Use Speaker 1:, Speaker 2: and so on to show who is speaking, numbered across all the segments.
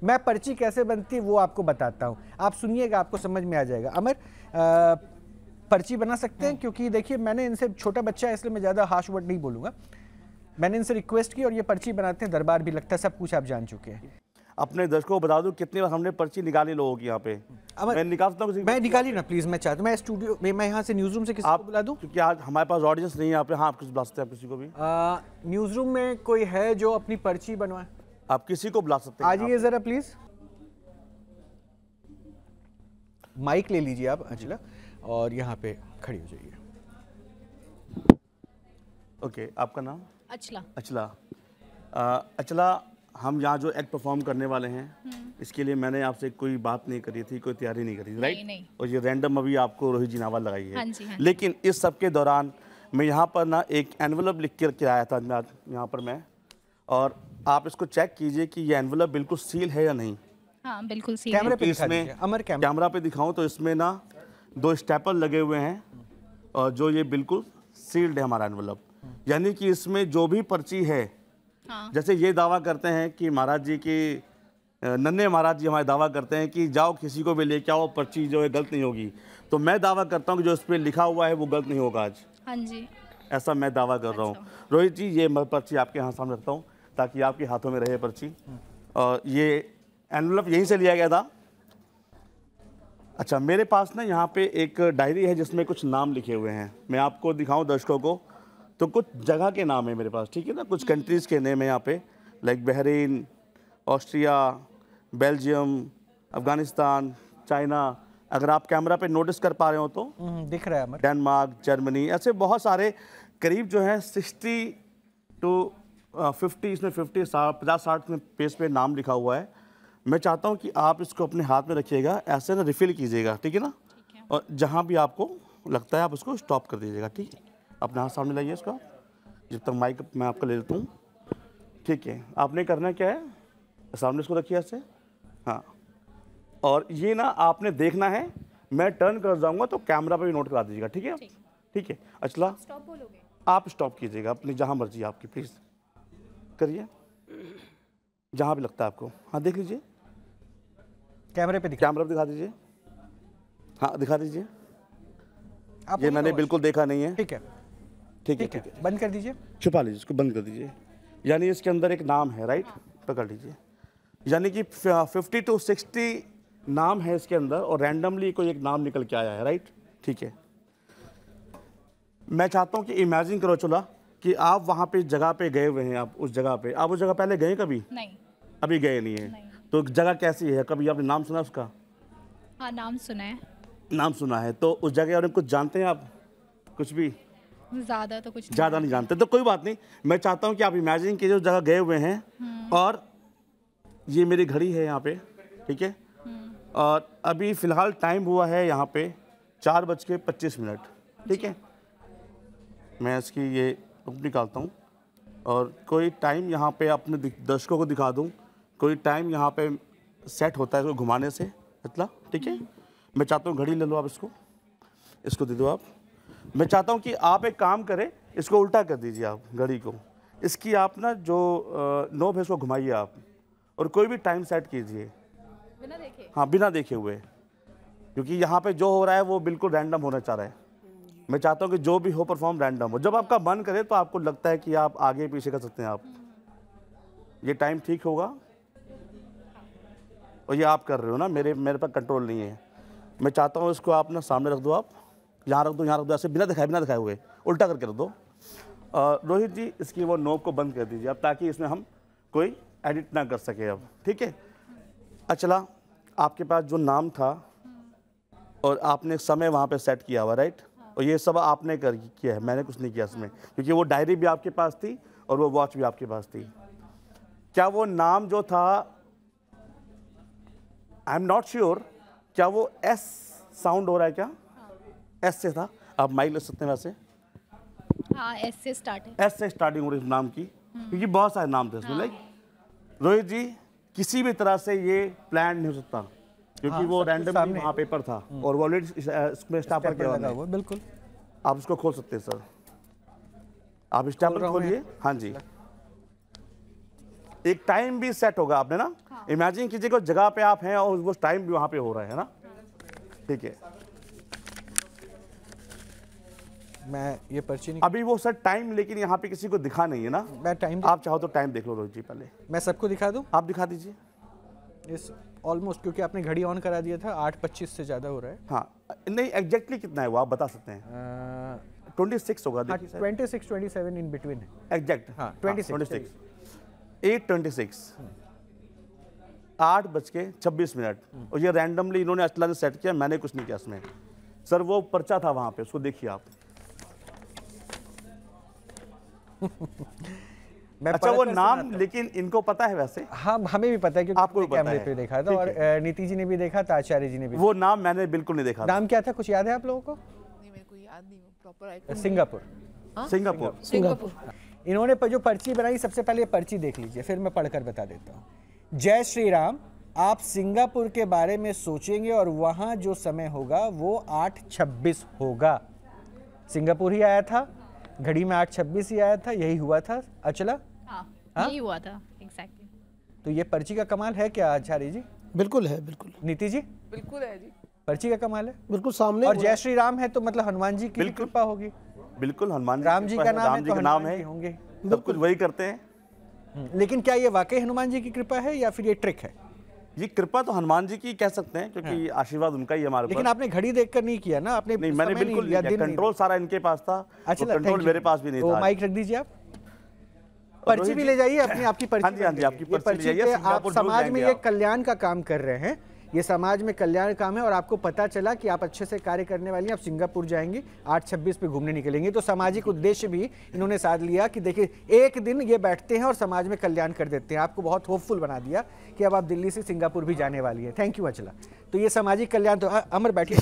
Speaker 1: मैं पर्ची कैसे बनती है वो आपको बताता हूँ, आप सुनिएगा, आपको समझ में आ जाएगा। अमर पर्ची बना सकते हैं, क्योंकि देखिए मैंने इनसे, छोटा बच्चा है इसलिए मैं ज़्यादा हार्श वर्ड नहीं बोलूँगा, मैंने इनसे रिक्वेस्ट की और ये पर्ची बनाते हैं, दरबार भी लगता है, सब कुछ आप जान चुके हैं।
Speaker 2: अपने दर्शकों को बता दूं कितनी बार हमने पर्ची निकाली लोगों की यहाँ पे। मैं निकाल सकता हूँ?
Speaker 1: मैं निकाली ना प्लीज, मैं चाहता हूँ, मैं स्टूडियो में, मैं यहाँ से न्यूज रूम से किसी को बुला दूँ?
Speaker 2: क्योंकि आज हमारे पास ऑडियंस नहीं है यहाँ पे। हाँ, आप कुछ बुला सकते हैं, आप किसी को भी।
Speaker 1: न्यूज रूम में कोई है जो अपनी पर्ची बनवाए?
Speaker 2: आप किसी को बुला सकते हैं।
Speaker 1: आ जाइए जरा प्लीज, माइक ले लीजिए आप अंचला, और यहाँ पे खड़ी हो जाइए।
Speaker 2: ओके, आपका नाम?
Speaker 3: अचला।
Speaker 2: अचला। अचला, हम यहाँ जो एक्ट परफॉर्म करने वाले हैं, इसके लिए मैंने आपसे कोई बात नहीं करी थी, कोई तैयारी नहीं करी थी, राइट?
Speaker 3: नहीं।
Speaker 2: और ये रैंडम अभी आपको रोहित जी ने आवाज लगाई है।
Speaker 3: हाँ जी, हाँ।
Speaker 2: लेकिन इस सब के दौरान मैं यहाँ पर ना एक एनवलप लिख के आया था यहाँ पर मैं, और आप इसको चेक कीजिए कि ये एनवलप बिल्कुल सील है या नहीं।
Speaker 3: हाँ, बिल्कुल सील।
Speaker 1: कैमरे पे
Speaker 2: इसमें
Speaker 1: अमर
Speaker 2: कैमरा पे दिखाऊं तो इसमें ना 2 स्टेपल लगे हुए हैं, और जो ये बिल्कुल सील्ड है हमारा एनवलप। यानी कि इसमें जो भी पर्ची है,
Speaker 3: हाँ।
Speaker 2: जैसे ये दावा करते हैं कि महाराज जी की, नन्हे महाराज जी हमारे दावा करते हैं कि जाओ किसी को भी लेके आओ, पर्ची जो है गलत नहीं होगी। तो मैं दावा करता हूँ कि जो इस पर लिखा हुआ है वो गलत नहीं होगा आज।
Speaker 3: हाँ जी,
Speaker 2: ऐसा मैं दावा कर रहा हूँ। रोहित जी, ये मैं पर्ची आपके यहाँ सामने रखता हूँ ताकि आपके हाथों में रहे पर्ची। और ये एनवलप यहीं से लिया गया था। अच्छा, मेरे पास ना यहाँ पे एक डायरी है जिसमें कुछ नाम लिखे हुए हैं, मैं आपको दिखाऊं दर्शकों को। तो कुछ जगह के नाम है मेरे पास, ठीक है ना, कुछ कंट्रीज़ के नेम है यहाँ पे, like Bahrain, Austria, Belgium, Afghanistan, China. अगर आप कैमरा पे नोटिस कर पा रहे हो तो
Speaker 1: दिख रहा है।
Speaker 2: डेनमार्क, जर्मनी, ऐसे बहुत सारे, करीब जो है 60 to 50, इसमें 50-60 में पेज पे नाम लिखा हुआ है। मैं चाहता हूँ कि आप इसको अपने हाथ में रखिएगा, ऐसे ना रिफ़िल कीजिएगा, ठीक है ना? और जहाँ भी आपको लगता है आप उसको स्टॉप कर दीजिएगा, ठीक है? अपना हाथ सामने लाइए इसका, जब तक माइक मैं आपका ले लेता हूँ, ठीक है? आपने करना क्या है, सामने इसको रखिए ऐसे, हाँ। और ये ना आपने देखना है, मैं टर्न कर जाऊँगा तो कैमरा पे भी नोट करा दीजिएगा, ठीक है? ठीक है। अचला,
Speaker 3: स्टॉप बोलोगे?
Speaker 2: आप स्टॉप कीजिएगा अपनी जहाँ मर्जी आपकी, प्लीज़ करिए, जहाँ भी लगता है आपको। हाँ, देख लीजिए कैमरा पे दिखा दीजिए। हाँ, दिखा दीजिए। ये मैंने बिल्कुल देखा नहीं है।
Speaker 1: ठीक है,
Speaker 2: ठीक है,
Speaker 1: बंद कर दीजिए,
Speaker 2: छुपा लीजिए इसको, बंद कर दीजिए। यानी इसके अंदर एक नाम है, राइट? पकड़ लीजिए। यानी कि 50 to 60 नाम है इसके अंदर, और रैंडमली कोई एक नाम निकल के आया है, राइट? ठीक है। मैं चाहता हूँ कि इमेजिन करो चला कि आप वहाँ पे जगह पे गए हुए हैं, आप उस जगह पे, आप उस जगह पहले गए कभी?
Speaker 3: नहीं।
Speaker 2: अभी गए नहीं है। तो जगह कैसी है, कभी आपने नाम सुना उसका?
Speaker 3: हाँ, नाम सुना है।
Speaker 2: नाम सुना है। तो उस जगह और कुछ जानते हैं आप? कुछ भी?
Speaker 3: ज़्यादा तो कुछ
Speaker 2: ज़्यादा नहीं जानते, तो कोई बात नहीं। मैं चाहता हूँ कि आप इमेजिन कीजिए उस जगह गए हुए हैं, और ये मेरी घड़ी है यहाँ पे, ठीक है? और अभी फ़िलहाल टाइम हुआ है यहाँ पे 4:25, ठीक है? मैं इसकी ये निकालता हूँ, और कोई टाइम यहाँ पे अपने दर्शकों को दिखा दूँ। कोई टाइम यहाँ पे सेट होता है इसको घुमाने से, मतलब, ठीक है? मैं चाहता हूँ घड़ी ले लो आप, इसको दे दो आप। मैं चाहता हूँ कि आप एक काम करें, इसको उल्टा कर दीजिए आप घड़ी को, इसकी आप ना जो नोब है इसको घुमाइए आप, और कोई भी टाइम सेट कीजिए
Speaker 3: बिना देखे।
Speaker 2: हाँ, बिना देखे हुए, क्योंकि यहाँ पे जो हो रहा है वो बिल्कुल रैंडम होना चाह रहा है। मैं चाहता हूँ कि जो भी हो परफॉर्म रैंडम हो। जब आपका मन करे तो आपको लगता है कि आप आगे पीछे कर सकते हैं आप। ये टाइम ठीक होगा, और ये आप कर रहे हो ना, मेरे पर कंट्रोल नहीं है। मैं चाहता हूँ इसको आप ना सामने रख दो, आप यहाँ रख दो, ऐसे बिना दिखाए हुए उल्टा करके रख दो। रोहित जी, इसकी वो नोब को बंद कर दीजिए अब, ताकि इसमें हम कोई एडिट ना कर सके अब, ठीक है? अचला, आपके पास जो नाम था और आपने समय वहाँ पे सेट किया हुआ, राइट? और ये सब आपने किया है, मैंने कुछ नहीं किया इसमें, क्योंकि वो डायरी भी आपके पास थी और वो वॉच भी आपके पास थी। क्या वो नाम जो था, आई एम नॉट श्योर, क्या वो एस साउंड हो रहा है क्या? एस से था? आप माइक ले सकते हैं वैसे।
Speaker 3: हाँ, एस से स्टार्ट है।
Speaker 2: एस से स्टार्टिंग हो रही है नाम की, क्योंकि बहुत सारे नाम थे इसमें। लाइक रोहित जी, किसी भी तरह से ये प्लान नहीं हो सकता, क्योंकि वो रैंडम वहाँ पेपर था, और ऑलरेडी इसमें स्टापर लगा हुआ।
Speaker 1: बिल्कुल,
Speaker 2: आप इसको खोल सकते हैं सर, आप स्टापर खोलिए। हाँ जी, एक टाइम भी सेट होगा आपने ना, इमेजिन कीजिए कि उस जगह पे आप हैं और वो टाइम भी वहाँ पे हो रहा है ना, ठीक है।
Speaker 1: मैं ये पर्ची नहीं,
Speaker 2: अभी वो सर टाइम लेकिन यहाँ पे किसी को दिखा नहीं है ना।
Speaker 1: मैं टाइम,
Speaker 2: आप चाहो तो टाइम देख लो रोहित जी पहले।
Speaker 1: मैं सबको दिखा दूं?
Speaker 2: आप दिखा दीजिए।
Speaker 1: इस ऑलमोस्ट, क्योंकि आपने घड़ी ऑन करा दिया था, 8:25 से ज़्यादा हो रहा है।
Speaker 2: हाँ नहीं, एग्जैक्टली कितना है वो आप बता सकते हैं? 26 होगा, देखिए सर।
Speaker 1: 26, 27 इन बिटवीन है
Speaker 2: एग्जैक्ट।
Speaker 1: हाँ, 26
Speaker 2: 8:26, 8:26 और ये रैंडमली इन्होंने असला ने सेट किया, मैंने कुछ नहीं किया इसमें। सर वो पर्चा था वहाँ पे, उसको देखिए आप। अच्छा वो नाम लेकिन इनको पता है वैसे?
Speaker 1: हाँ हमें भी पता है क्योंकि
Speaker 2: आपको भी पता
Speaker 1: कैमरे
Speaker 2: है।
Speaker 1: पे देखा था और नीति जी ने भी देखा था, आचार्य जी ने भी।
Speaker 2: वो नाम मैंने बिल्कुल नहीं देखा।
Speaker 1: नाम क्या था, कुछ याद है आप लोगों को?
Speaker 4: नहीं, मेरे को याद नहीं प्रॉपर।
Speaker 1: सिंगापुर।
Speaker 2: सिंगापुर।
Speaker 1: इन्होंने जो पर्ची बनाई, सबसे पहले ये पर्ची देख लीजिए, फिर मैं पढ़कर बता देता हूँ। जय श्री राम, आप सिंगापुर के बारे में सोचेंगे और वहाँ जो समय होगा वो 8:26 होगा। सिंगापुर ही आया था, घड़ी में 8:26 ही आया था, यही हुआ था। अचला
Speaker 3: हाँ,
Speaker 1: हाँ?
Speaker 3: यही हुआ था एग्जैक्टली।
Speaker 1: तो ये पर्ची का कमाल है क्या आचार्य जी?
Speaker 5: बिल्कुल है, बिल्कुल।
Speaker 1: नीति जी?
Speaker 4: बिल्कुल है जी,
Speaker 1: पर्ची का कमाल है,
Speaker 5: बिल्कुल सामने।
Speaker 1: और जय श्री राम है तो मतलब हनुमान जी की कृपा होगी।
Speaker 2: बिल्कुल हनुमान
Speaker 1: राम जी का नाम है तो
Speaker 2: नाम
Speaker 1: हनुमान
Speaker 2: है,
Speaker 1: जी होंगे,
Speaker 2: सब कुछ वही करते हैं।
Speaker 1: लेकिन क्या ये वाकई हनुमान जी की कृपा है या फिर ये ट्रिक है?
Speaker 2: ये कृपा तो हनुमान जी की कह सकते हैं क्योंकि आशीर्वाद उनका ही हमारे ऊपर।
Speaker 1: लेकिन आपने घड़ी देखकर नहीं किया ना, आपने
Speaker 2: नहीं, मैंने बिल्कुल नहीं किया, कंट्रोल सारा इनके पास था।
Speaker 1: अच्छा,
Speaker 2: कंट्रोल मेरे पास भी नहीं था।
Speaker 1: माइक रख दीजिए आप, पर्ची भी ले जाइए अपनी, आपकी पर्ची।
Speaker 2: हाँ जी, हाँ जी, आपकी पर्ची ले जाइए।
Speaker 1: आप समाज में ये कल्याण का काम कर रहे हैं, ये समाज में कल्याण काम है और आपको पता चला कि आप अच्छे से कार्य करने वाली हैं, आप सिंगापुर जाएंगी, 8:26 पे घूमने निकलेंगे। तो सामाजिक उद्देश्य भी इन्होंने साध लिया कि देखिए एक दिन ये बैठते हैं और समाज में कल्याण कर देते हैं। आपको बहुत होपफुल बना दिया कि अब आप दिल्ली से सिंगापुर भी जाने वाली है। थैंक यू अचला। तो ये सामाजिक कल्याण तो, अमर बैठिए,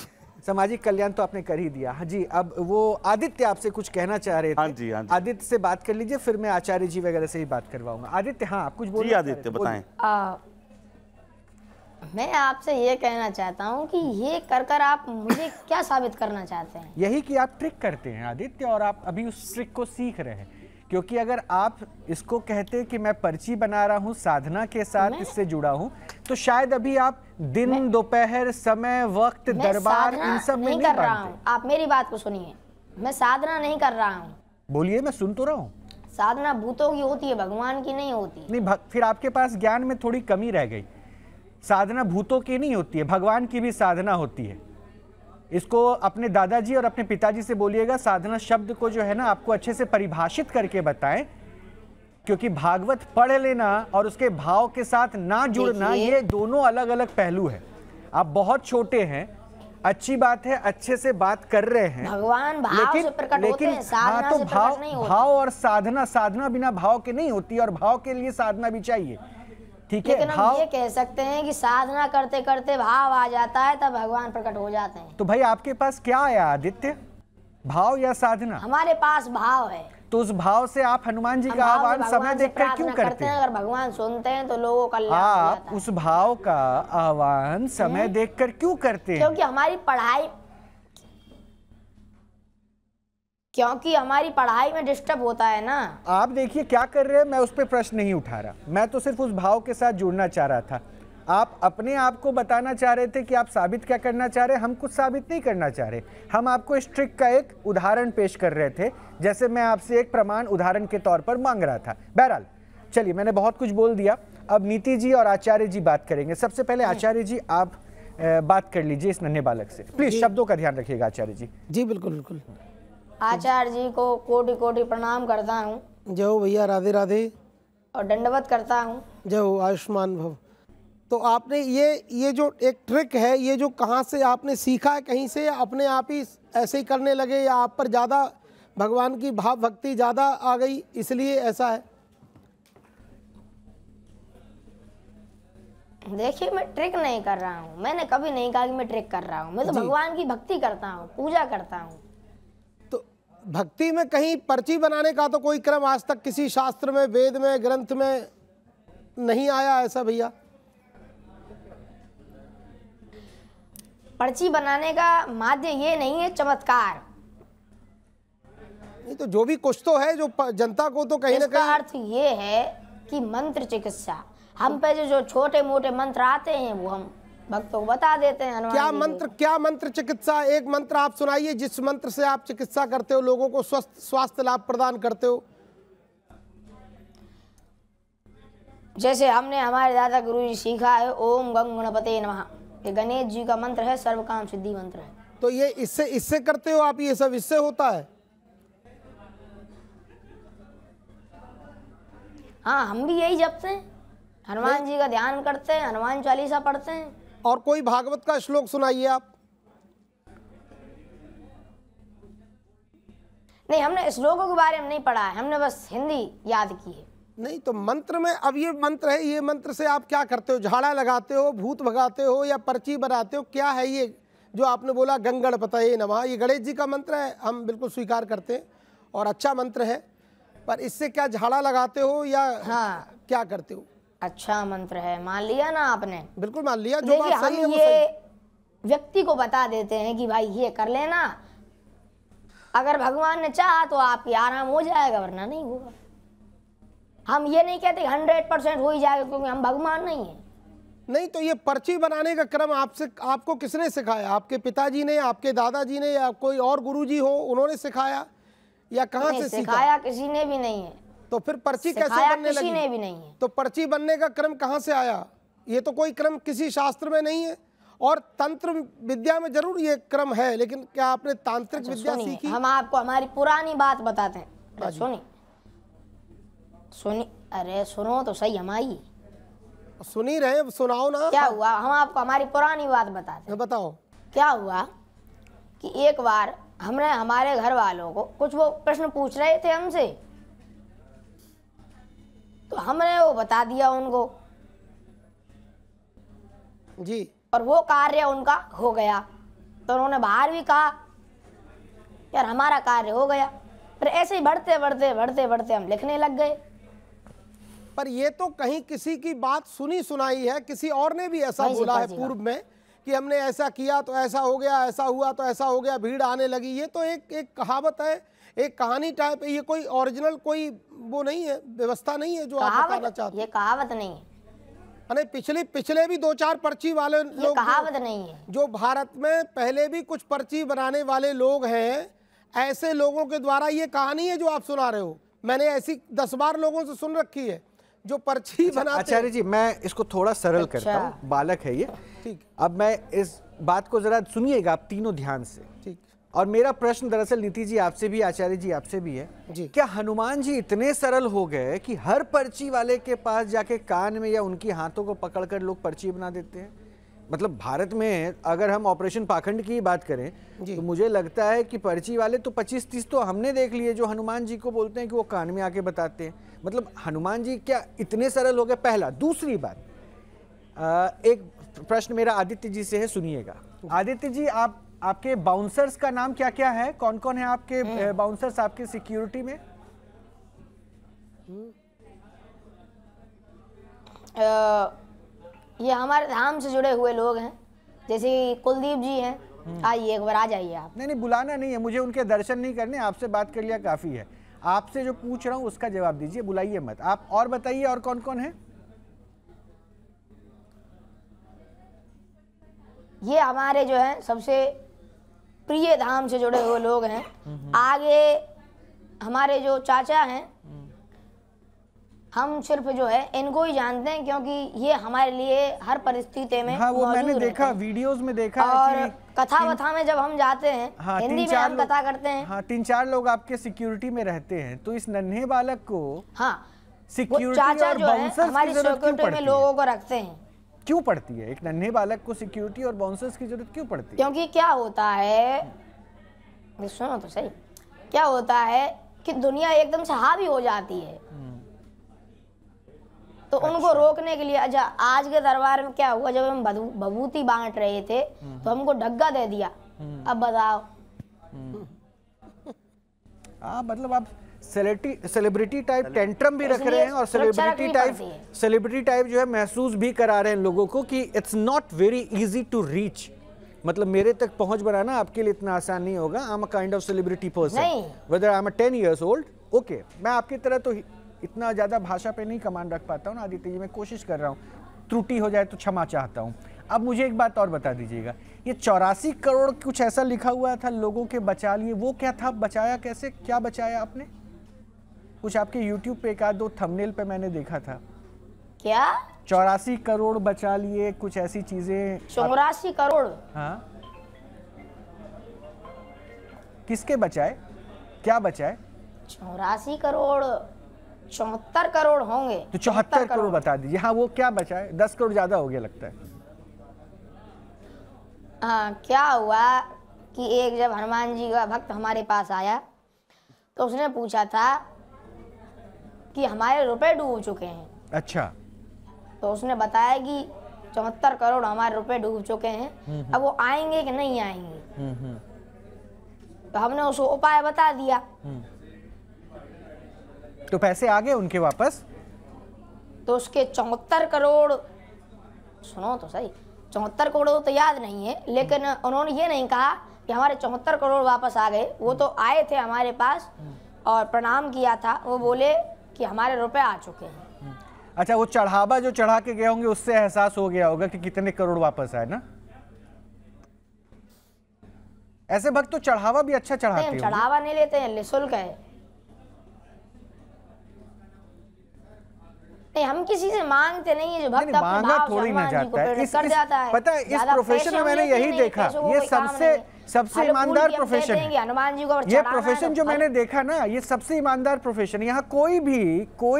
Speaker 1: सामाजिक कल्याण तो आपने कर ही दिया। हाँ जी, अब वो आदित्य आपसे कुछ कहना चाह रहे थे।
Speaker 2: हाँ जी, हाँ जी।
Speaker 1: आदित्य से बात कर लीजिए, फिर मैं आचार्य जी वगैरह से ही बात करवाऊंगा। आदित्य, हाँ आप कुछ बोलिए।
Speaker 2: जी आदित्य बताएं।
Speaker 6: मैं आपसे ये कहना चाहता हूँ कि ये कर आप मुझे क्या साबित करना चाहते हैं?
Speaker 1: यही कि आप ट्रिक करते हैं आदित्य, और आप अभी उस ट्रिक को सीख रहे हैं। क्योंकि अगर आप इसको कहते कि मैं पर्ची बना रहा हूँ, साधना के साथ इससे जुड़ा हूँ, तो शायद अभी आप दिन, दोपहर, समय, वक्त, दरबार, इन सब में नहीं
Speaker 6: कर रहा हूँ। आप मेरी बात को सुनिए, मैं साधना नहीं कर रहा हूँ।
Speaker 1: बोलिए, मैं सुन तो रहा हूँ।
Speaker 6: साधना भूतों की होती है, भगवान की नहीं होती।
Speaker 1: नहीं, फिर आपके पास ज्ञान में थोड़ी कमी रह गई। साधना भूतों की नहीं होती है, भगवान की भी साधना होती है। इसको अपने दादाजी और अपने पिताजी से बोलिएगा, साधना शब्द को जो है ना आपको अच्छे से परिभाषित करके बताएं, क्योंकि भागवत पढ़ लेना और उसके भाव के साथ ना जुड़ना, ये दोनों अलग अलग पहलू है। आप बहुत छोटे हैं, अच्छी बात है, अच्छे से बात कर रहे हैं।
Speaker 6: भगवान भाव से प्रकट होते हैं, साधना
Speaker 1: तो
Speaker 6: से प्रकट नहीं होते।
Speaker 1: भाव और साधना, साधना बिना भाव के नहीं होती, और भाव के लिए साधना भी चाहिए। ठीक है,
Speaker 6: लेकिन हम ये कह सकते हैं कि साधना करते करते भाव आ जाता है, तब भगवान प्रकट हो जाते हैं।
Speaker 1: तो भाई आपके पास क्या आया आदित्य, भाव या साधना?
Speaker 6: हमारे पास भाव है।
Speaker 1: तो उस भाव से आप हनुमान जी का आह्वान समय देखकर क्यों करते हैं?
Speaker 6: अगर भगवान सुनते हैं तो लोगों का कल्याण हो
Speaker 1: आप
Speaker 6: जाता है।
Speaker 1: उस भाव का आह्वान समय देखकर क्यों करते हैं?
Speaker 6: क्योंकि हमारी पढ़ाई में डिस्टर्ब होता है ना।
Speaker 1: आप देखिए क्या कर रहे हैं, मैं उस पर प्रश्न नहीं उठा रहा, मैं तो सिर्फ उस भाव के साथ जुड़ना चाह रहा था। आप अपने आप को बताना चाह रहे थे कि आप साबित क्या करना चाह रहे हैं। हम कुछ साबित नहीं करना चाह रहे, हम आपको इस ट्रिक का एक उदाहरण पेश कर रहे थे, जैसे मैं आपसे एक प्रमाण उदाहरण के तौर पर मांग रहा था। बहरहाल चलिए, मैंने बहुत कुछ बोल दिया, अब नीति जी और आचार्य जी बात करेंगे। सबसे पहले आचार्य जी आप बात कर लीजिए इस नन्हे बालक से, प्लीज शब्दों का ध्यान रखिएगा आचार्य जी।
Speaker 5: जी बिल्कुल बिल्कुल।
Speaker 6: आचार्य जी को कोटि कोटि प्रणाम करता हूँ।
Speaker 5: जय हो भैया, राधे राधे।
Speaker 6: और दंडवत करता हूँ।
Speaker 5: जय हो, आयुष्मान भव। तो आपने ये जो एक ट्रिक है, ये जो कहाँ से आपने सीखा है, कहीं से अपने आप ही ऐसे ही करने लगे, या आप पर ज़्यादा भगवान की भाव भक्ति ज़्यादा आ गई इसलिए ऐसा है?
Speaker 6: देखिए, मैं ट्रिक नहीं कर रहा हूँ, मैंने कभी नहीं कहा कि मैं ट्रिक कर रहा हूँ। मैं तो भगवान की भक्ति करता हूँ, पूजा करता हूँ।
Speaker 5: तो भक्ति में कहीं पर्ची बनाने का तो कोई क्रम आज तक किसी शास्त्र में, वेद में, ग्रंथ में नहीं आया ऐसा भैया?
Speaker 6: पर्ची बनाने का माध्य ये नहीं है चमत्कार।
Speaker 5: नहीं तो जो भी कुछ तो है जो जनता को तो कहीं ना
Speaker 6: इसका
Speaker 5: कहीं
Speaker 6: अर्थ ये है कि मंत्र चिकित्सा। हम पे जो छोटे मोटे मंत्र आते हैं वो हम भक्तों को बता देते हैं। हनुमान जी
Speaker 5: क्या मंत्र चिकित्सा, एक मंत्र आप सुनाइए जिस मंत्र से आप चिकित्सा करते हो, लोगों को स्वास्थ्य लाभ प्रदान करते हो।
Speaker 6: जैसे हमने हमारे दादा गुरु जी सीखा है, ओम गंग गणपते नमः, ये गणेश जी का मंत्र है, सर्व काम सिद्धि मंत्र है।
Speaker 5: तो ये इससे करते हो आप, ये सब इससे होता है?
Speaker 6: हाँ, हम भी यही जपते हैं, हनुमान जी का ध्यान करते हैं, हनुमान चालीसा पढ़ते हैं।
Speaker 5: और कोई भागवत का श्लोक सुनाइए आप।
Speaker 6: नहीं, हमने श्लोकों के बारे में नहीं पढ़ा है, हमने बस हिंदी याद की है।
Speaker 5: नहीं तो मंत्र में, अब ये मंत्र है, ये मंत्र से आप क्या करते हो? झाड़ा लगाते हो, भूत भगाते हो, या पर्ची बनाते हो? क्या है ये जो आपने बोला गंगणपतये नमः? ये गणेश जी का मंत्र है, हम बिल्कुल स्वीकार करते हैं और अच्छा मंत्र है, पर इससे क्या झाड़ा लगाते हो या
Speaker 6: हाँ,
Speaker 5: क्या करते हो?
Speaker 6: अच्छा मंत्र है, मान लिया ना आपने?
Speaker 5: बिल्कुल मान लिया। जो
Speaker 6: देखिए,
Speaker 5: बात सही है
Speaker 6: हम
Speaker 5: वो
Speaker 6: ये
Speaker 5: सही।
Speaker 6: व्यक्ति को बता देते हैं कि भाई ये कर लेना, अगर भगवान ने चाहा तो आपकी आराम हो जाएगा, वरना नहीं होगा। हम ये नहीं कहते 100% हो ही जाएगा, क्योंकि हम भगवान नहीं है।
Speaker 5: नहीं तो ये पर्ची बनाने का क्रम आपको किसने सिखाया? आपके पिताजी ने, आपके दादाजी ने, या कोई और गुरुजी हो उन्होंने सिखाया, या कहाँ से सीखा?
Speaker 6: सिखाया किसी ने भी नहीं है।
Speaker 5: तो फिर पर्ची कैसे
Speaker 6: सिखाया
Speaker 5: बनने
Speaker 6: किसी
Speaker 5: लगी?
Speaker 6: ने भी नहीं है।
Speaker 5: तो पर्ची बनने का क्रम कहाँ से आया? ये तो कोई क्रम किसी शास्त्र में नहीं है, और तंत्र विद्या में जरूर ये क्रम है, लेकिन क्या आपने तांत्रिक विद्या सीखी?
Speaker 6: हम आपको हमारी पुरानी बात बताते हैं, सुनी। अरे सुनो तो सही हमारी।
Speaker 5: सुनी रहे, सुनाओ ना।
Speaker 6: क्या हुआ, हम आपको हमारी पुरानी बात बताते हैं।
Speaker 5: बताओ।
Speaker 6: क्या हुआ कि एक बार हमने हमारे घर वालों को कुछ वो प्रश्न पूछ रहे थे हमसे, तो हमने वो बता दिया उनको
Speaker 5: जी,
Speaker 6: और वो कार्य उनका हो गया। तो उन्होंने बाहर भी कहा यार हमारा कार्य हो गया। फिर ऐसे ही बढ़ते बढ़ते हम लिखने लग गए।
Speaker 5: पर ये तो कहीं किसी की बात सुनी सुनाई है, किसी और ने भी ऐसा बोला है पूर्व में कि हमने ऐसा किया तो ऐसा हो गया, ऐसा हुआ तो ऐसा हो गया, भीड़ आने लगी। ये तो एक कहावत है, एक कहानी टाइप है, ये कोई ओरिजिनल कोई वो नहीं है, व्यवस्था नहीं है जो आप बताना चाहते हैं।
Speaker 6: ये कहावत नहीं है।
Speaker 5: अरे पिछले भी 2-4 पर्ची वाले लोग,
Speaker 6: कहावत नहीं है,
Speaker 5: जो भारत में पहले भी कुछ पर्ची बनाने वाले लोग हैं, ऐसे लोगों के द्वारा ये कहानी है जो आप सुना रहे हो। मैंने ऐसी 10 बार लोगों से सुन रखी है जो पर्ची बनाते।
Speaker 1: आचार्य जी, मैं इसको थोड़ा सरल करता हूँ, बालक है ये।
Speaker 5: ठीक।
Speaker 1: अब मैं इस बात को जरा सुनिएगा आप तीनों ध्यान से।
Speaker 5: ठीक।
Speaker 1: और मेरा प्रश्न दरअसल नीति जी आपसे भी, आचार्य जी आपसे भी है
Speaker 5: जी।
Speaker 1: क्या हनुमान जी इतने सरल हो गए कि हर पर्ची वाले के पास जाके कान में या उनकी हाथों को पकड़कर लोग पर्ची बना देते हैं? मतलब भारत में अगर हम ऑपरेशन पाखंड की बात करें तो मुझे लगता है कि पर्ची वाले तो 25-30 तो हमने देख लिए जो हनुमान जी को बोलते हैं कि वो कान में आके बताते हैं। मतलब हनुमान जी क्या इतने सरल हो गए? पहला। दूसरी बात, एक प्रश्न मेरा आदित्य जी से है, सुनिएगा। आदित्य जी, आपके बाउंसर्स का नाम क्या क्या है? कौन कौन है आपके बाउंसर्स आपके सिक्योरिटी में?
Speaker 6: ये हमारे धाम से जुड़े हुए लोग हैं, जैसे कुलदीप जी हैं। आइए, एक बार आ जाइए आप।
Speaker 1: नहीं, बुलाना नहीं है मुझे, उनके दर्शन नहीं करने, आपसे बात कर लिया काफी है। आपसे जो पूछ रहा हूँ उसका जवाब दीजिए, बुलाइए मत। आप और बताइए, और कौन कौन है?
Speaker 6: ये हमारे जो है सबसे प्रिय धाम से जुड़े हुए लोग हैं। आगे हमारे जो चाचा हैं, हम सिर्फ जो है इनको ही जानते हैं, क्योंकि ये हमारे लिए हर परिस्थिति में
Speaker 1: हाँ, वो मैंने देखा, वीडियोस में देखा।
Speaker 6: और कथा वथा में जब हम जाते हैं,
Speaker 1: हाँ,
Speaker 6: हिंदी में हम कथा करते हैं।
Speaker 1: हाँ, 3-4 लोग आपके सिक्योरिटी में रहते हैं, तो इस नन्हे बालक को
Speaker 6: हाँ,
Speaker 1: सिक्योरिटी
Speaker 6: चाचा
Speaker 1: और
Speaker 6: जो है
Speaker 1: बाउंसर्स
Speaker 6: हमारी
Speaker 1: की जरूरत क्यों
Speaker 6: सिक्योरिटी में
Speaker 1: पड़ती
Speaker 6: लोगों
Speaker 1: है?
Speaker 6: को रखते हैं।
Speaker 1: क्यों पड़ती है? एक नन्हे बालक को सिक्योरिटी और बाउंसर्स की जरूरत क्यों पड़ती है?
Speaker 6: क्योंकि क्या होता है, सुनो तो सही, क्या होता है कि दुनिया एकदम से हावी हो जाती है, तो उनको रोकने के लिए। अच्छा, आज के दरबार में क्या हुआ, जब हम भभूति बांट रहे थे तो हमको ढग्गा दे दिया। अब बताओ।
Speaker 1: मतलब आप सेलिब्रिटी टाइप टेंट्रम भी रख रहे हैं, और सेलिब्रिटी टाइप जो है महसूस भी करा रहे हैं लोगों को कि it's not very easy to reach. मतलब मेरे तक पहुंच बनाना आपके लिए इतना आसान नहीं होगा। I am a kind of celebrity person, whether I am 10 years old। Okay, मैं आपकी तरह तो इतना ज़्यादा भाषा पे नहीं कमांड रख पाता हूँ ना आदित्य जी, मैं कोशिश कर रहा हूँ, त्रुटि हो जाए तो क्षमा चाहता हूँ। अब मुझे एक बात और बता दीजिएगा, ये 84 करोड़ कुछ ऐसा लिखा हुआ था लोगों के बचा लिए, वो क्या था, बचाया कैसे, क्या बचाया आपने? कुछ आपके YouTube पे एक आध दो थंबनेल पे मैंने देखा था।
Speaker 6: क्या
Speaker 1: 84 करोड़ बचा लिए, कुछ ऐसी चीजें।
Speaker 6: 84 करोड़?
Speaker 1: हाँ, किसके बचाए, क्या बचाए?
Speaker 6: 84 करोड़ 74 करोड़ होंगे।
Speaker 1: तो 74 करोड़ बता दीजिए। हाँ, वो क्या बचाए? 10 करोड़ ज्यादा हो गया लगता है।
Speaker 6: क्या हुआ कि एक जब हनुमान जी का भक्त हमारे पास आया तो उसने पूछा था कि हमारे रुपए डूब चुके हैं।
Speaker 1: अच्छा।
Speaker 6: तो उसने बताया कि 74 करोड़ हमारे रुपए डूब चुके हैं, अब वो आएंगे कि नहीं आएंगे। तो हमने उसको उपाय बता दिया।
Speaker 1: तो पैसे आ गए उनके वापस?
Speaker 6: तो उसके 74 करोड़, सुनो तो सही, 74 करोड़ तो याद नहीं है, लेकिन उन्होंने ये नहीं कहा कि हमारे 74 करोड़ वापस आ गए। वो तो आए थे हमारे पास और प्रणाम किया था, वो बोले कि हमारे रुपए आ चुके हैं।
Speaker 1: अच्छा, वो चढ़ावा जो चढ़ा के गए होंगे उससे एहसास हो गया होगा कि कितने करोड़ वापस आए ना। ऐसे भक्त तो चढ़ावा भी अच्छा चढ़ाते हैं।
Speaker 6: चढ़ावा नहीं लेते हैं, निःशुल्क है। नहीं, हम किसी से मांगते नहीं है। जो भक्त
Speaker 1: मांगा थोड़ी ना जाता है। पता है इस प्रोफेशन में मैंने यही देखा, ये सबसे ईमानदार प्रोफेशन है।
Speaker 6: हनुमान जी को
Speaker 1: ये प्रोफेशन जो मैंने देखा ना, ये सबसे ईमानदार प्रोफेशन। यहाँ कोई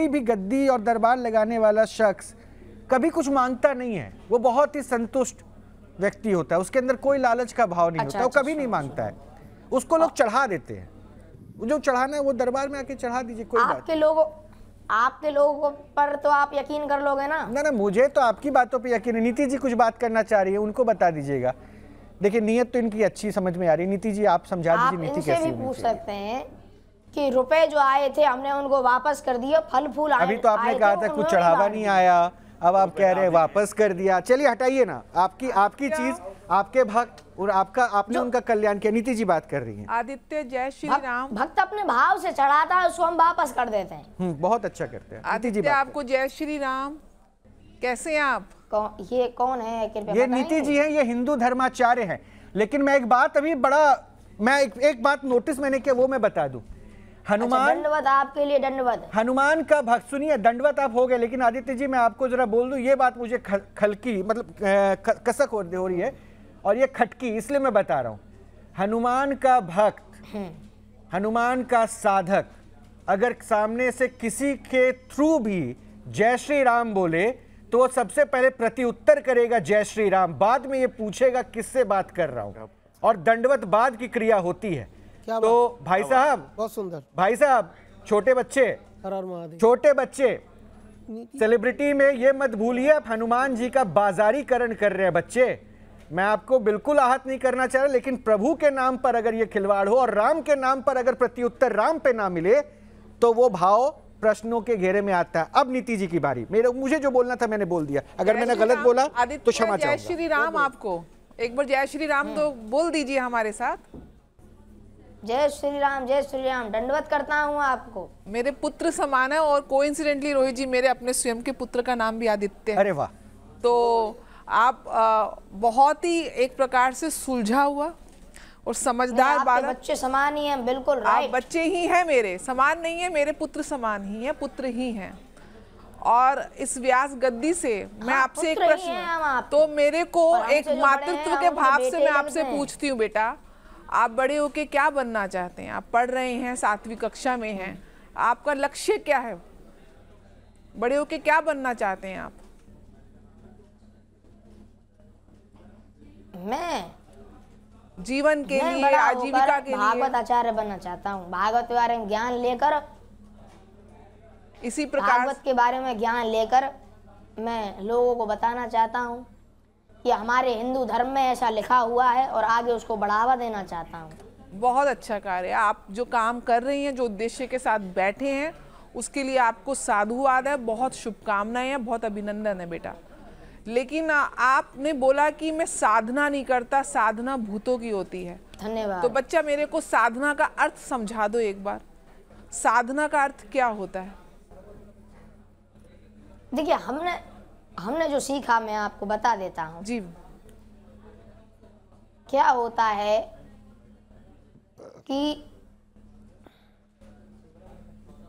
Speaker 1: भी गद्दी और दरबार लगाने वाला शख्स कभी कुछ मांगता नहीं है। वो बहुत ही संतुष्ट व्यक्ति होता है, उसके अंदर कोई लालच का भाव नहीं होता, वो कभी नहीं मांगता है। उसको लोग चढ़ा देते हैं। जो चढ़ाना है वो दरबार में आके चढ़ा दीजिए, कोई बात।
Speaker 6: आपके लोगों पर तो आप यकीन कर लोगे ना?
Speaker 1: ना, मुझे तो आपकी बातों पे यकीन है। नीति जी कुछ बात करना चाह रही है, उनको बता दीजिएगा। देखिए, नियत तो इनकी अच्छी समझ में आ रही है। नीति जी आप समझा दीजिए नीति कैसी होनी चाहिए।
Speaker 6: पूछ सकते हैं कि रुपए जो आए थे हमने उनको वापस कर दिए, फल फूल आए।
Speaker 1: अभी तो आपने कहा था कुछ चढ़ावा नहीं आया, अब आप कह रहे हैं वापस कर दिया। चलिए हटाइए ना, आपकी चीज, आपके भक्त और आपने उनका कल्याण किया। नीति जी बात कर रही हैं।
Speaker 4: आदित्य, जय श्री राम।
Speaker 6: भक्त अपने भाव से चढ़ाता है, उसको हम वापस कर देते हैं।
Speaker 1: बहुत अच्छा करते हैं।
Speaker 4: आदित्य, आपको जय श्री राम। कैसे हैं आप?
Speaker 6: ये कौन है?
Speaker 1: ये नीति जी हैं, ये हिंदू धर्माचार्य हैं। लेकिन मैं एक बात अभी मैं एक बात नोटिस मैंने किया, वो मैं बता दूं। हनुमान,
Speaker 6: दंडवत आपके लिए, दंडवत।
Speaker 1: हनुमान का भक्त, सुनिए, दंडवत आप हो गए, लेकिन आदित्य जी मैं आपको जरा बोल दूं, ये बात मुझे खलकी मतलब कसक हो रही है और ये खटकी, इसलिए मैं बता रहा हूं। हनुमान का भक्त, हनुमान का साधक अगर सामने से किसी के थ्रू भी जय श्री राम बोले तो वो सबसे पहले प्रति उत्तर करेगा जय श्री राम, बाद में ये पूछेगा किससे बात कर रहा हूं, और दंडवत बाद की क्रिया होती है। तो भाई साहब,
Speaker 5: बहुत सुंदर
Speaker 1: भाई साहब, छोटे बच्चे सेलिब्रिटी में ये मत भूलिए आप हनुमान जी का बाजारीकरण कर रहे हैं बच्चे। मैं आपको बिल्कुल आहत नहीं करना चाह रहा, लेकिन प्रभु के नाम पर अगर ये खिलवाड़ हो और राम के नाम पर अगर प्रत्युत्तर राम पे ना मिले तो वो भाव प्रश्नों के घेरे में आता है। अब नीति जी की बारी। मुझे जो बोलना था मैंने बोल दिया, अगर मैंने गलत बोला तो क्षमा चाहूंगा।
Speaker 4: जय श्री राम। आपको एक बार जय श्री राम तो बोल दीजिए हमारे साथ।
Speaker 6: जय श्री राम, जय श्री राम। दंडवत करता हूँ आपको।
Speaker 4: मेरे पुत्र समान है और कोइंसिडेंटली रोहित जी, मेरे अपने स्वयं के पुत्र का नाम भी आदित्य है।
Speaker 1: अरे वाह।
Speaker 4: तो आप बहुत ही एक प्रकार से सुलझा हुआ और समझदार बालक।
Speaker 6: बच्चे समान ही हैं, बिल्कुल
Speaker 4: राइट। आप बच्चे ही हैं, मेरे समान नहीं है, मेरे पुत्र समान ही है, पुत्र ही हैं। और इस व्यास गद्दी से मैं आपसे एक प्रश्न, तो मेरे को एक मातृत्व के भाव से मैं आपसे पूछती हूँ, बेटा आप बड़े होके क्या बनना चाहते हैं? आप पढ़ रहे हैं, 7वीं कक्षा में हैं, आपका लक्ष्य क्या है? बड़े होके क्या बनना चाहते हैं आप?
Speaker 6: मैं
Speaker 4: जीवन के लिए, आजीविका के लिए
Speaker 6: भागवत आचार्य बनना चाहता हूँ। भागवत के बारे में ज्ञान लेकर,
Speaker 4: इसी प्रकार
Speaker 6: भागवत के बारे में ज्ञान लेकर मैं लोगों को बताना चाहता हूँ कि हमारे हिंदू धर्म में ऐसा लिखा हुआ है और आगे उसको बढ़ावा देना चाहता हूँ।
Speaker 4: बहुत अच्छा कार्य। आप जो काम कर रही हैं, जो उद्देश्य के साथ बैठे हैं, उसके लिए आपको साधुवाद है, बहुत शुभकामनाएं हैं, बहुत अभिनंदन है बेटा। लेकिन आपने बोला कि मैं साधना नहीं करता, साधना भूतों की होती है।
Speaker 6: धन्यवाद।
Speaker 4: तो बच्चा मेरे को साधना का अर्थ समझा दो एक बार। साधना का अर्थ क्या होता है?
Speaker 6: देखिए हमने जो सीखा मैं आपको बता देता हूँ
Speaker 4: जी।
Speaker 6: क्या होता है कि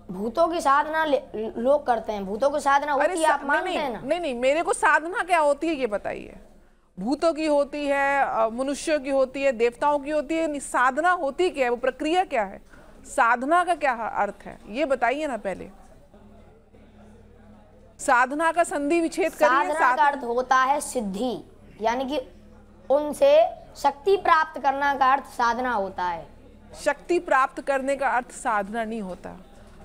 Speaker 6: भूतों की साधना लोग करते हैं, भूतों की साधना होती है, आप मानते हैं ना?
Speaker 4: नहीं, मेरे को साधना क्या होती है ये बताइए। भूतों की होती है, मनुष्यों की होती है, देवताओं की होती है, साधना होती क्या है, वो प्रक्रिया क्या है, साधना का क्या अर्थ है ये बताइए ना पहले। साधना का संधि विच्छेद करिए।
Speaker 6: साधना का अर्थ होता है सिद्धि, यानी कि उनसे शक्ति प्राप्त करना का अर्थ साधना होता है।
Speaker 4: शक्ति प्राप्त करने का अर्थ साधना नहीं होता।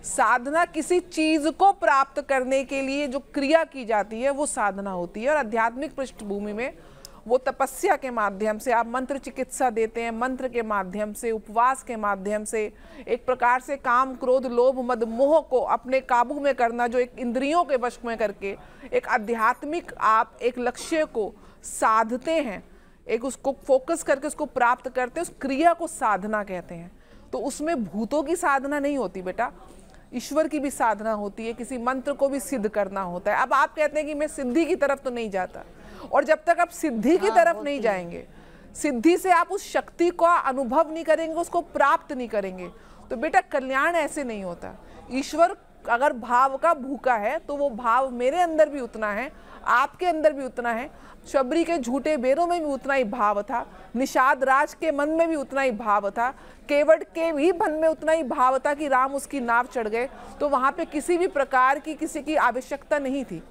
Speaker 4: साधना किसी चीज को प्राप्त करने के लिए जो क्रिया की जाती है वो साधना होती है। और आध्यात्मिक पृष्ठभूमि में वो तपस्या के माध्यम से आप मंत्र चिकित्सा देते हैं, मंत्र के माध्यम से, उपवास के माध्यम से, एक प्रकार से काम क्रोध लोभ मद मोह को अपने काबू में करना, जो एक इंद्रियों के वश में करके एक आध्यात्मिक आप एक लक्ष्य को साधते हैं, एक उसको फोकस करके उसको प्राप्त करते हैं, उस क्रिया को साधना कहते हैं। तो उसमें भूतों की साधना नहीं होती बेटा, ईश्वर की भी साधना होती है, किसी मंत्र को भी सिद्ध करना होता है। अब आप कहते हैं कि मैं सिद्धि की तरफ तो नहीं जाता, और जब तक आप सिद्धि की तरफ नहीं जाएंगे, सिद्धि से आप उस शक्ति का अनुभव नहीं करेंगे, उसको प्राप्त नहीं करेंगे, तो बेटा कल्याण ऐसे नहीं होता। ईश्वर अगर भाव का भूखा है तो वो भाव मेरे अंदर भी उतना है, आपके अंदर भी उतना है, शबरी के झूठे बेरों में भी उतना ही भाव था, निषाद राज के मन में भी उतना ही भाव था, केवट के भी मन में उतना ही भाव था कि राम उसकी नाव चढ़ गए, तो वहां पे किसी भी प्रकार की किसी की आवश्यकता नहीं थी।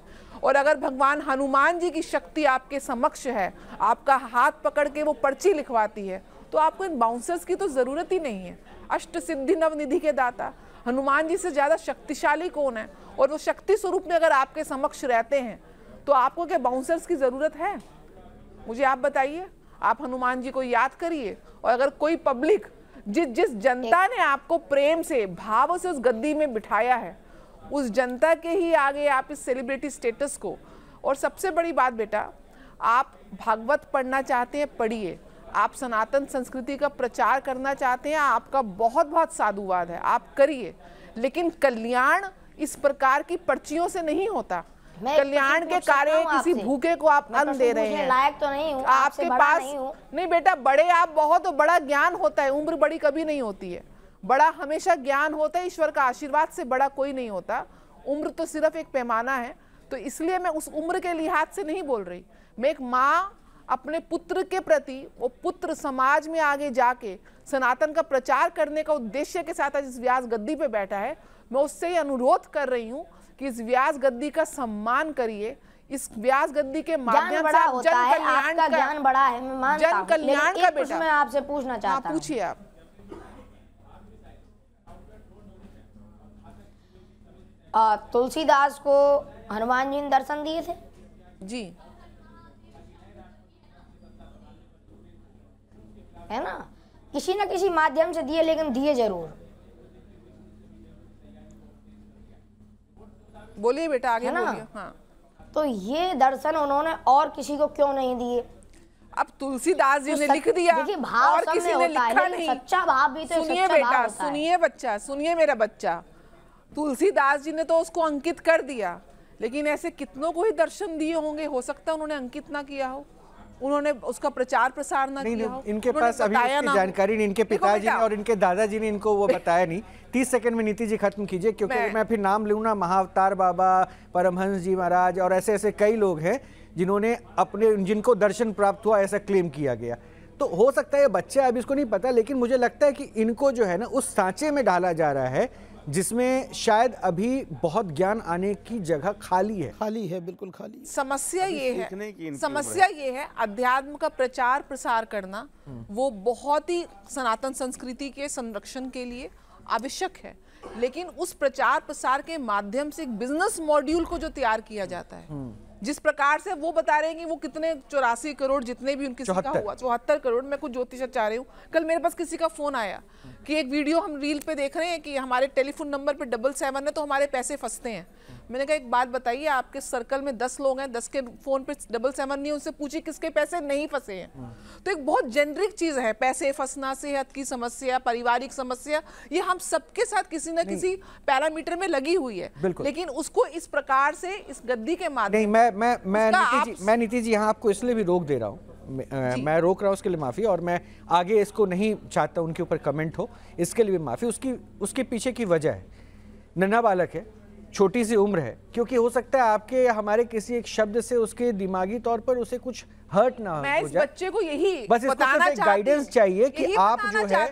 Speaker 4: और अगर भगवान हनुमान जी की शक्ति आपके समक्ष है, आपका हाथ पकड़ के वो पर्ची लिखवाती है, तो आपको इन बाउंसर्स की तो जरूरत ही नहीं है। अष्ट सिद्धि नवनिधि के दाता हनुमान जी से ज्यादा शक्तिशाली कौन है? और वो शक्ति स्वरूप में अगर आपके समक्ष रहते हैं तो आपको क्या बाउंसर्स की जरूरत है? मुझे आप बताइए। आप हनुमान जी को याद करिए, और अगर कोई पब्लिक जिस जनता ने आपको प्रेम से भाव से उस गद्दी में बिठाया है, उस जनता के ही आगे आप इस सेलिब्रिटी स्टेटस को, और सबसे बड़ी बात बेटा, आप भागवत पढ़ना चाहते हैं पढ़िए, आप सनातन संस्कृति का प्रचार करना चाहते हैं, आपका बहुत बहुत साधुवाद है, आप करिए, लेकिन कल्याण इस प्रकार की पर्चियों से नहीं होता। कल्याण के कार्य किसी भूखे को आप अन्न दे रहे हैं।
Speaker 6: लायक तो नहीं हूं,
Speaker 4: आपके पास नहीं बेटा, बड़े आप बहुत बड़ा ज्ञान होता है, उम्र बड़ी कभी नहीं होती है, बड़ा हमेशा ज्ञान होता है, ईश्वर का आशीर्वाद से बड़ा कोई नहीं होता। उम्र तो सिर्फ एक पैमाना है, तो इसलिए मैं उस उम्र के लिहाज से नहीं बोल रही। मैं एक माँ अपने पुत्र के प्रति, वो पुत्र समाज में आगे जाके सनातन का प्रचार करने का उद्देश्य के साथ आज इस व्यास गद्दी पे बैठा है, मैं उससे ही अनुरोध कर रही हूँ कि इस व्यास गद्दी का सम्मान करिए। इस व्यास गद्दी के माध्यम से आप जन कल्याण का
Speaker 6: ज्ञान बड़ा है, मैं मानता हूं,
Speaker 4: जन कल्याण का बेटा
Speaker 6: मैं आपसे पूछना चाहता हूं।
Speaker 4: पूछिए आप।
Speaker 6: तुलसीदास को हनुमान जी ने दर्शन दिए थे
Speaker 4: जी,
Speaker 6: है ना, किसी न किसी माध्यम से दिए, लेकिन दिए जरूर।
Speaker 4: बोलिए बेटा, आगे बोलिए। हाँ,
Speaker 6: तो ये दर्शन उन्होंने और किसी को क्यों नहीं दिए?
Speaker 4: अब तुलसीदास जी ने लिख दिया,
Speaker 6: देखिए भाव
Speaker 4: और किसी ने लिखा नहीं।
Speaker 6: सच्चा भाव भी तो
Speaker 4: सुनिए बेटा, सुनिए बच्चा, सुनिए मेरा बच्चा, तुलसीदास जी ने तो उसको अंकित कर दिया, लेकिन ऐसे कितनों को ही दर्शन दिए होंगे, हो सकता है उन्होंने अंकित ना किया हो, उन्होंने उसका प्रचार प्रसार ना किया हो,
Speaker 1: इनके पास अभी उसकी जानकारी नहीं, इनके पिताजी ने और इनके दादाजी ने इनको वो बताया नहीं। 30 सेकंड में नीति जी खत्म कीजिए, क्योंकि मैं फिर नाम लूँ ना, महाअवतार बाबा, परमहंस जी महाराज और ऐसे ऐसे कई लोग हैं जिन्होंने जिनको दर्शन प्राप्त हुआ ऐसा क्लेम किया गया। तो हो सकता है ये बच्चा अभी इसको नहीं पता, लेकिन मुझे लगता है कि इनको जो है ना उस सांचे में डाला जा रहा है जिसमें शायद अभी बहुत ज्ञान आने की जगह खाली है, बिल्कुल खाली।
Speaker 4: समस्या ये है अध्यात्म का प्रचार प्रसार करना, वो बहुत ही सनातन संस्कृति के संरक्षण के लिए आवश्यक है, लेकिन उस प्रचार प्रसार के माध्यम से एक बिजनेस मॉड्यूल को जो तैयार किया जाता है, जिस प्रकार से वो बता रहे हैं कि वो कितने 84 करोड़ जितने भी उनकी का हुआ, 74 करोड़, मैं कुछ ज्योतिष चाह रही हूँ। कल मेरे पास किसी का फोन आया कि एक वीडियो हम रील पे देख रहे हैं कि हमारे टेलीफोन नंबर पे 777 है तो हमारे पैसे फंसते हैं। मैंने कहा एक बात बताइए, आपके सर्कल में 10 लोग हैं, 10 के फोन पे 777 नहीं, उनसे पूछिए किसके पैसे नहीं फंसे हैं। तो एक बहुत जेनरिक चीज है, पैसे फंसना, सेहत की समस्या, पारिवारिक समस्या, ये हम सबके साथ किसी न किसी पैरामीटर में लगी हुई है, लेकिन उसको इस प्रकार से इस गद्दी के माध्यम
Speaker 1: मैं नीति जी यहाँ आपको इसलिए भी रोक दे रहा हूँ, मैं रोक रहा हूँ उसके लिए माफ़ी, और मैं आगे इसको नहीं चाहता उनके ऊपर कमेंट हो, इसके लिए भी माफ़ी। उसके पीछे की वजह है, नन्हा बालक है, छोटी सी उम्र है, क्योंकि हो सकता है आपके हमारे किसी एक शब्द से उसके दिमागी तौर पर उसे कुछ हर्ट ना हो जाए।
Speaker 4: मैं इस बच्चे को यही
Speaker 1: बस बताना चाहती हूँ, गाइडेंस चाहिए कि आप जो है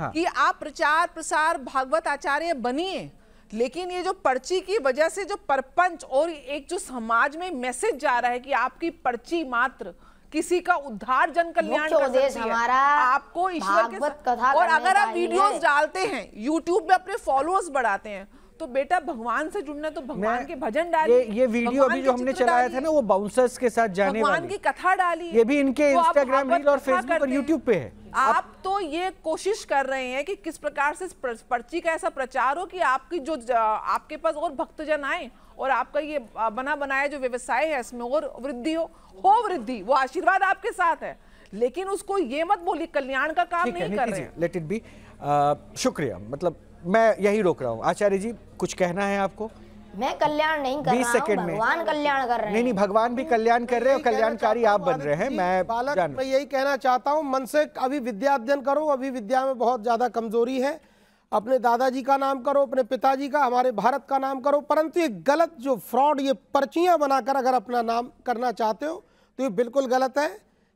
Speaker 4: कि आप प्रचार प्रसार भागवत आचार्य बनिए, लेकिन ये जो पर्ची की वजह से जो परपंच और एक जो समाज में मैसेज जा रहा है कि आपकी पर्ची मात्र किसी का उद्धार, जन कल्याण कर सकती है, आपको ईश्वर के और अगर आप वीडियोस डालते हैं यूट्यूब पे अपने फॉलोअर्स बढ़ाते हैं तो बेटा भगवान से जुड़ना, तो भगवान के भजन डालिए।
Speaker 1: ये वीडियो अभी जो हमने चलाया था ना, वो बाउंसर्स के साथ जाने वाली,
Speaker 4: भगवान की कथा डालिए,
Speaker 1: ये भी इनके इंस्टाग्राम रील और फेसबुक और यूट्यूब पे है।
Speaker 4: आप तो ये कोशिश कर रहे हैं कि किस प्रकार से पर्ची का ऐसा प्रचार हो कि आपकी जो आपके पास और भक्तजन आए और आपका ये बना बनाया जो व्यवसाय है इसमें और वृद्धि हो वृद्धि, वो आशीर्वाद आपके साथ है, लेकिन उसको ये मत बोलिए कल्याण का काम नहीं कर रहे हैं।
Speaker 1: Let it be. शुक्रिया, मतलब मैं यही रोक रहा हूँ। आचार्य जी कुछ कहना है आपको?
Speaker 6: मैं कल्याण नहीं कर रहा हूं, भगवान कल्याण कर रहे हैं।
Speaker 1: नहीं, भगवान भी कल्याण कर रहे हैं और कल्याणकारी आप बन रहे हैं।
Speaker 5: मैं यही कहना चाहता हूं, मन से अभी विद्या अध्ययन करो, अभी विद्या में बहुत ज्यादा कमजोरी है। अपने दादाजी का नाम करो, अपने पिताजी का, हमारे भारत का नाम करो, परंतु ये गलत जो फ्रॉड, ये पर्चियां बनाकर अगर अपना नाम करना चाहते हो तो ये बिल्कुल गलत है।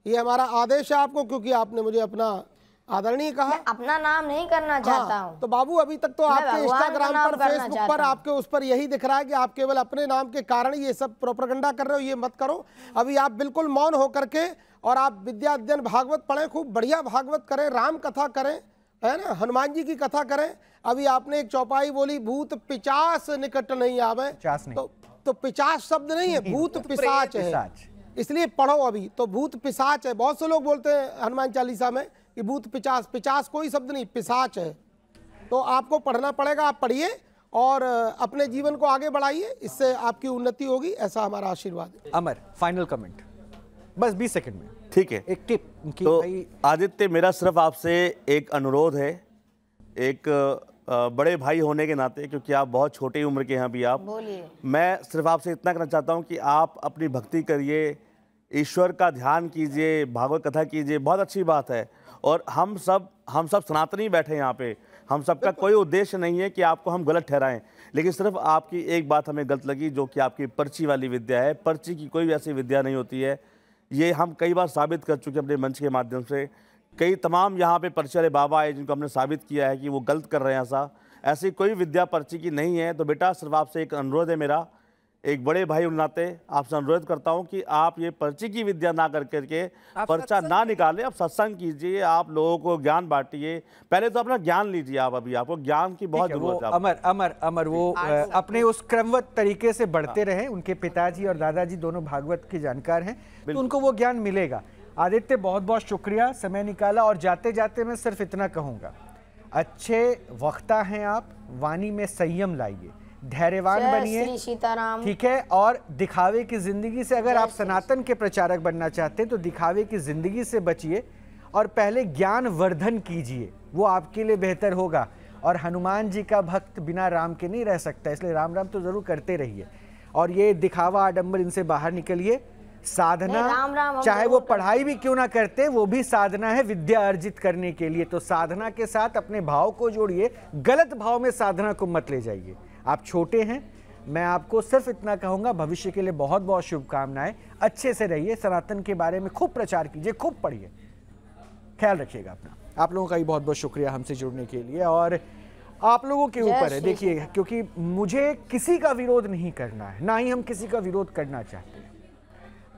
Speaker 5: ये हमारा आदेश है आपको, क्योंकि आपने मुझे अपना आदरणीय कहा।
Speaker 6: मैं अपना नाम नहीं करना चाहता हूँ।
Speaker 5: तो बाबू अभी तक तो आपके इंस्टाग्राम पर, फेसबुक पर आपके उस पर यही दिख रहा है कि आप केवल अपने नाम के कारण ये सब प्रोपेगेंडा कर रहे हो, ये मत करो। अभी आप बिल्कुल मौन होकर के और आप विद्या अध्ययन भागवत पढ़ें, खूब बढ़िया भागवत करें, राम कथा करें, है ना, हनुमान जी की कथा करें। अभी आपने एक चौपाई बोली, भूत पिचास निकट नहीं आवे, तो पिचास शब्द नहीं है, भूत पिशाच है, इसलिए पढ़ो। अभी तो भूत पिशाच है, बहुत से लोग बोलते हैं हनुमान चालीसा में कि भूत पिचास, पिचास कोई शब्द नहीं, पिशाच है। तो आपको पढ़ना पड़ेगा, आप पढ़िए और अपने जीवन को आगे बढ़ाइए, इससे आपकी उन्नति होगी, ऐसा हमारा आशीर्वाद है।
Speaker 1: अमर, फाइनल कमेंट बस 20 सेकंड में।
Speaker 2: ठीक है,
Speaker 1: एक टिप कि
Speaker 2: तो
Speaker 1: भाई
Speaker 2: आदित्य, मेरा सिर्फ आपसे एक अनुरोध है, एक बड़े भाई होने के नाते, क्योंकि आप बहुत छोटी उम्र के हैं अभी आप, मैं सिर्फ आपसे इतना कहना चाहता हूं कि आप अपनी भक्ति करिए, ईश्वर का ध्यान कीजिए, भागवत कथा कीजिए, बहुत अच्छी बात है। और हम सब सनातनी बैठे हैं यहाँ पे, हम सबका कोई उद्देश्य नहीं है कि आपको हम गलत ठहराएं, लेकिन सिर्फ आपकी एक बात हमें गलत लगी, जो कि आपकी पर्ची वाली विद्या है। पर्ची की कोई भी ऐसी विद्या नहीं होती है, ये हम कई बार साबित कर चुके अपने मंच के माध्यम से। कई तमाम यहाँ पे पर्ची वाले बाबा आए जिनको हमने साबित किया है कि वो गलत कर रहे हैं। ऐसी कोई विद्या पर्ची की नहीं है। तो बेटा सिर्फ आपसे एक अनुरोध है मेरा, एक बड़े भाई होने नाते आपसे अनुरोध करता हूं कि आप ये पर्ची की विद्या ना करके पर्चा ना निकालें, आप सत्संग कीजिए, आप लोगों को ज्ञान बांटिए। पहले तो अपना ज्ञान लीजिए आप, अभी आपको ज्ञान की बहुत जरूरत है।
Speaker 1: अमर वो अपने उस क्रमवत तरीके से बढ़ते रहे। उनके पिताजी और दादाजी दोनों भागवत के जानकार हैं, तो उनको वो ज्ञान मिलेगा। आदित्य बहुत बहुत शुक्रिया, समय निकाला। और जाते जाते मैं सिर्फ इतना कहूँगा, अच्छे वक्ता हैं आप, वाणी में संयम लाइए, धैर्यवान बनिए, ठीक है। और दिखावे की जिंदगी से, अगर आप सनातन के प्रचारक बनना चाहते हैं तो दिखावे की जिंदगी से बचिए और पहले ज्ञान वर्धन कीजिए, वो आपके लिए बेहतर होगा। और हनुमान जी का भक्त बिना राम के नहीं रह सकता, इसलिए राम राम तो जरूर करते रहिए। और ये दिखावा आडंबर, इनसे बाहर निकलिए। साधना, चाहे वो पढ़ाई भी क्यों ना करते, वो भी साधना है विद्या अर्जित करने के लिए। तो साधना के साथ अपने भाव को जोड़िए, गलत भाव में साधना को मत ले जाइए। आप छोटे हैं, मैं आपको सिर्फ इतना कहूँगा, भविष्य के लिए बहुत बहुत शुभकामनाएं। अच्छे से रहिए, सनातन के बारे में खूब प्रचार कीजिए, खूब पढ़िए, ख्याल रखिएगा अपना। आप लोगों का भी बहुत बहुत शुक्रिया हमसे जुड़ने के लिए। और आप लोगों के ऊपर है, देखिए, क्योंकि मुझे किसी का विरोध नहीं करना है, ना ही हम किसी का विरोध करना चाहते हैं।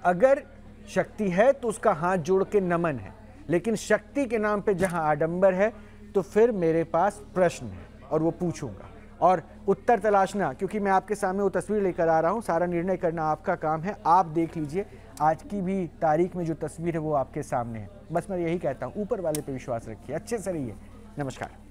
Speaker 1: अगर शक्ति है तो उसका हाथ जोड़ के नमन है, लेकिन शक्ति के नाम पे जहां आडंबर है तो फिर मेरे पास प्रश्न है और वो पूछूंगा और उत्तर तलाशना, क्योंकि मैं आपके सामने वो तस्वीर लेकर आ रहा हूं। सारा निर्णय करना आपका काम है। आप देख लीजिए, आज की भी तारीख में जो तस्वीर है वो आपके सामने है। बस मैं यही कहता हूं, ऊपर वाले पे विश्वास रखिए, अच्छे से रहिए। नमस्कार।